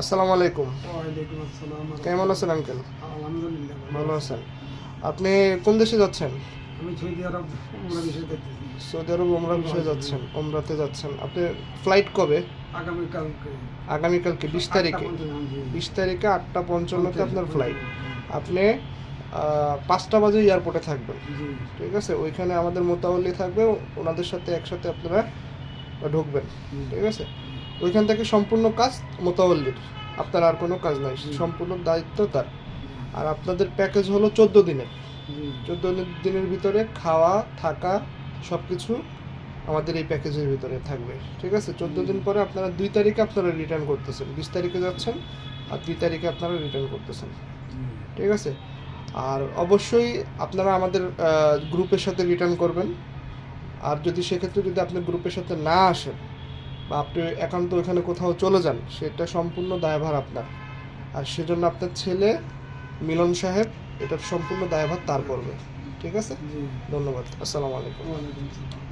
আসসালামু আলাইকুম। ওয়ালাইকুম আসসালাম। কেমন আছেন আঙ্কেল? আলহামদুলিল্লাহ ভালো আছেন? আপনি কোন দেশে যাচ্ছেন? আমি সৌদি আরব উমরা বিষয় দেখতেছি। সৌদি আরব ওমরা বিষয়ে যাচ্ছেন, ওমরাতে যাচ্ছেন। আপনি ফ্লাইট কবে? আগামীকালকে আগামীকালকে 20 তারিখে। 8টা 55 জি। 20 তারিখে 8টা 55-তে আপনার ফ্লাইট। জি। আপনি 5টা বাজে এয়ারপোর্টে থাকবেন। জি। ঠিক আছে, ওইখানে আমাদের মোতাওয়াল্লি থাকবে, ওনাদের সাথে একসাথে আপনারা ঢুকবেন। ঠিক আছে, ওইখান থেকে সম্পূর্ণ কাজ মোতাওয়াল্লির, আপনার আর কোনো কাজ নাই, সম্পূর্ণ দায়িত্ব তার। আর আপনাদের প্যাকেজ হলো 14 দিনের। জি। 14 দিনের ভিতরে খাওয়া থাকা সব কিছু আমাদের এই প্যাকেজের ভিতরে থাকবে। ঠিক আছে, 14 দিন পরে আপনারা 2 তারিখে আপনারা রিটার্ন করতেছেন, 20 তারিখে যাচ্ছেন আর 2 তারিখে আপনারা রিটার্ন করতেছেন। ঠিক আছে, আর অবশ্যই আপনারা আমাদের গ্রুপের সাথে রিটার্ন করবেন। আর যদি সেক্ষেত্রে যদি আপনি গ্রুপের সাথে না আসেন বা আপনি একান্ত ওইখানে কোথাও চলে যান, সেটা সম্পূর্ণ দায়ভার আপনার। আর সেজন্য আপনার ছেলে মিলন সাহেব এটার সম্পূর্ণ দায়ভার তার করবে। ঠিক আছে, জি। ধন্যবাদ। আসসালামু আলাইকুম। ওয়ালাইকুম আসসালাম।